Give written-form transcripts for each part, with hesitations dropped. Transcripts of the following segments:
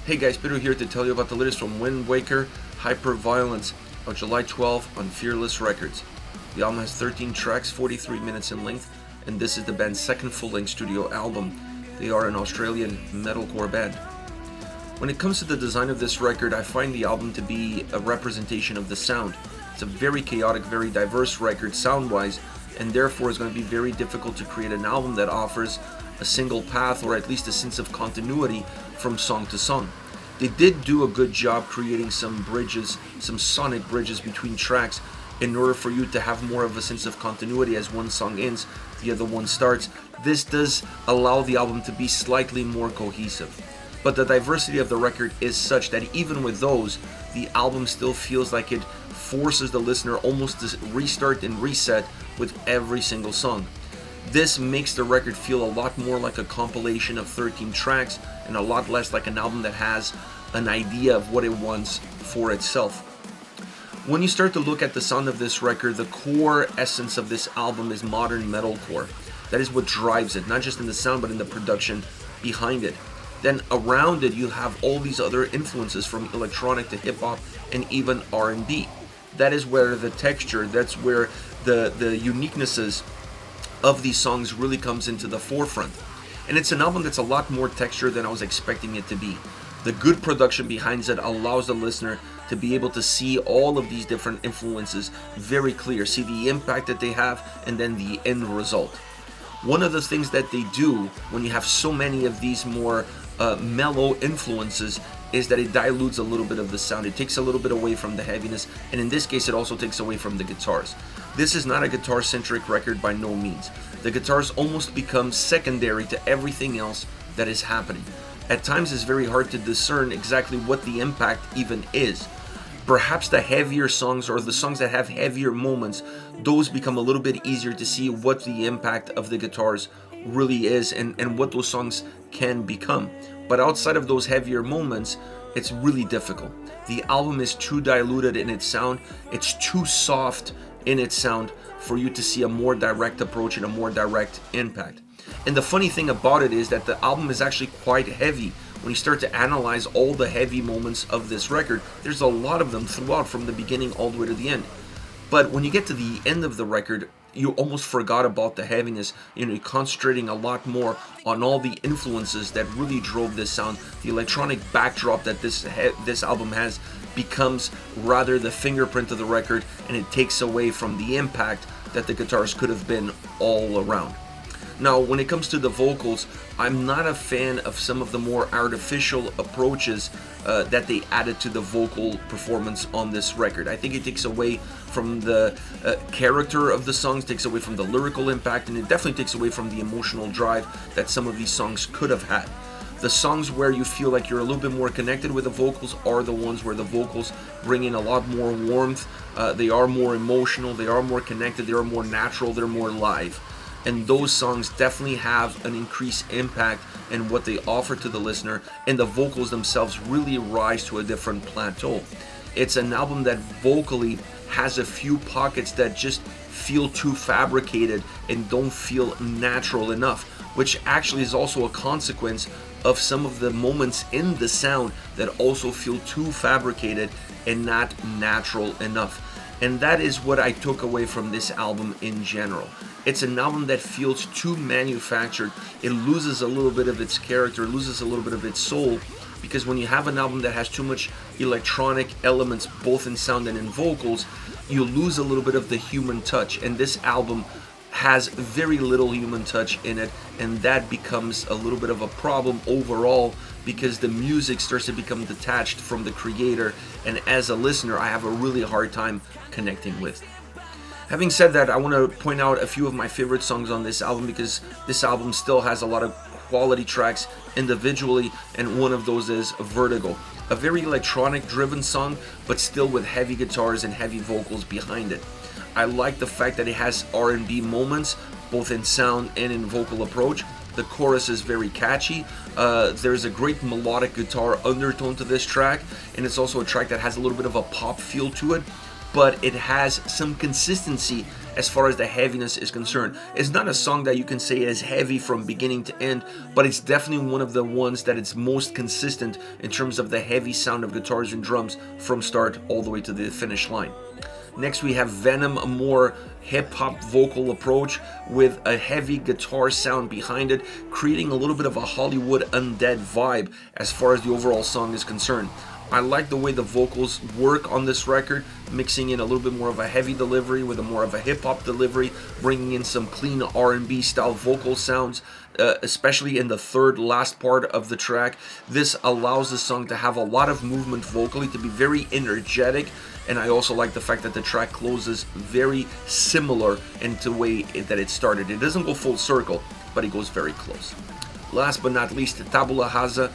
Hey guys, Peter here to tell you about the latest from Windwaker, Hyperviolence, on July 12 on Fearless Records. The album has 13 tracks, 43 minutes in length, and this is the band's second full-length studio album. They are an Australian metalcore band. When it comes to the design of this record, I find the album to be a representation of the sound. It's a very chaotic, very diverse record sound-wise, and therefore it's going to be very difficult to create an album that offers a single path or at least a sense of continuity from song to song. They did do a good job creating some bridges, some sonic bridges between tracks in order for you to have more of a sense of continuity as one song ends, the other one starts. This does allow the album to be slightly more cohesive. But the diversity of the record is such that even with those, the album still feels like it forces the listener almost to restart and reset with every single song. This makes the record feel a lot more like a compilation of 13 tracks and a lot less like an album that has an idea of what it wants for itself. When you start to look at the sound of this record, the core essence of this album is modern metalcore. That is what drives it, not just in the sound but in the production behind it. Then around it you have all these other influences from electronic to hip-hop and even R&B. That is where the texture, that's where the uniquenesses of these songs really comes into the forefront. And it's an album that's a lot more texture than I was expecting it to be. The good production behind it allows the listener to be able to see all of these different influences very clear, see the impact that they have and then the end result. One of the things that they do when you have so many of these more mellow influences is that it dilutes a little bit of the sound. It takes a little bit away from the heaviness, and in this case it also takes away from the guitars. This is not a guitar-centric record by no means. The guitars almost become secondary to everything else that is happening. At times it's very hard to discern exactly what the impact even is. Perhaps the heavier songs or the songs that have heavier moments, those become a little bit easier to see what the impact of the guitars really is and what those songs can become. But outside of those heavier moments, it's really difficult. The album is too diluted in its sound. It's too soft in its sound for you to see a more direct approach and a more direct impact. And the funny thing about it is that the album is actually quite heavy. When you start to analyze all the heavy moments of this record, there's a lot of them throughout from the beginning all the way to the end. But when you get to the end of the record, you almost forgot about the heaviness. You're concentrating a lot more on all the influences that really drove this sound. The electronic backdrop that this album has becomes rather the fingerprint of the record, and it takes away from the impact that the guitars could have been all around. Now, when it comes to the vocals, I'm not a fan of some of the more artificial approaches that they added to the vocal performance on this record. I think it takes away from the character of the songs, takes away from the lyrical impact, and it definitely takes away from the emotional drive that some of these songs could have had. The songs where you feel like you're a little bit more connected with the vocals are the ones where the vocals bring in a lot more warmth. They are more emotional, they are more connected, they are more natural, they're more live. And those songs definitely have an increased impact in what they offer to the listener, and the vocals themselves really rise to a different plateau. It's an album that vocally has a few pockets that just feel too fabricated and don't feel natural enough, which actually is also a consequence of some of the moments in the sound that also feel too fabricated and not natural enough. And that is what I took away from this album in general. It's an album that feels too manufactured. It loses a little bit of its character, loses a little bit of its soul, because when you have an album that has too much electronic elements, both in sound and in vocals, you lose a little bit of the human touch. And this album has very little human touch in it, and that becomes a little bit of a problem overall because the music starts to become detached from the creator, and as a listener I have a really hard time connecting with. Having said that, I want to point out a few of my favorite songs on this album because this album still has a lot of quality tracks individually, and one of those is Vertigo. A very electronic driven song, but still with heavy guitars and heavy vocals behind it. I like the fact that it has R&B moments, both in sound and in vocal approach. The chorus is very catchy. There's a great melodic guitar undertone to this track, and it's also a track that has a little bit of a pop feel to it, but it has some consistency as far as the heaviness is concerned. It's not a song that you can say is heavy from beginning to end, but it's definitely one of the ones that it's most consistent in terms of the heavy sound of guitars and drums from start all the way to the finish line. Next we have Venom, a more hip-hop vocal approach with a heavy guitar sound behind it, creating a little bit of a Hollywood Undead vibe as far as the overall song is concerned. I like the way the vocals work on this record, mixing in a little bit more of a heavy delivery with a more of a hip-hop delivery, bringing in some clean R&B style vocal sounds, especially in the third last part of the track. This allows the song to have a lot of movement vocally, to be very energetic, and I also like the fact that the track closes very similar in the way that it started. It doesn't go full circle, but it goes very close. Last but not least, Tabula Rasa,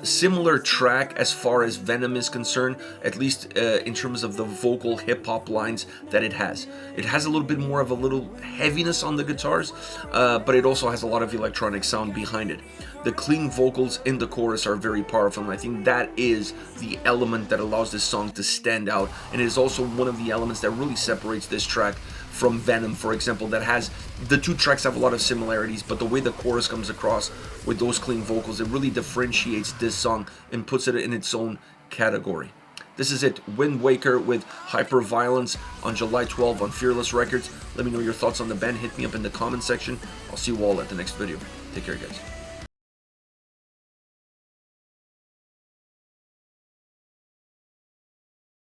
similar track as far as Venom is concerned, at least in terms of the vocal hip-hop lines that it has. It has a little bit more of a little heaviness on the guitars, but it also has a lot of electronic sound behind it. The clean vocals in the chorus are very powerful, and I think that is the element that allows this song to stand out, and it is also one of the elements that really separates this track from Venom, for example, that has, the two tracks have a lot of similarities, but the way the chorus comes across with those clean vocals, it really differentiates this song and puts it in its own category. This is it, Windwaker with Hyperviolence on July 12 on Fearless Records. Let me know your thoughts on the band, hit me up in the comment section. I'll see you all at the next video. Take care, guys.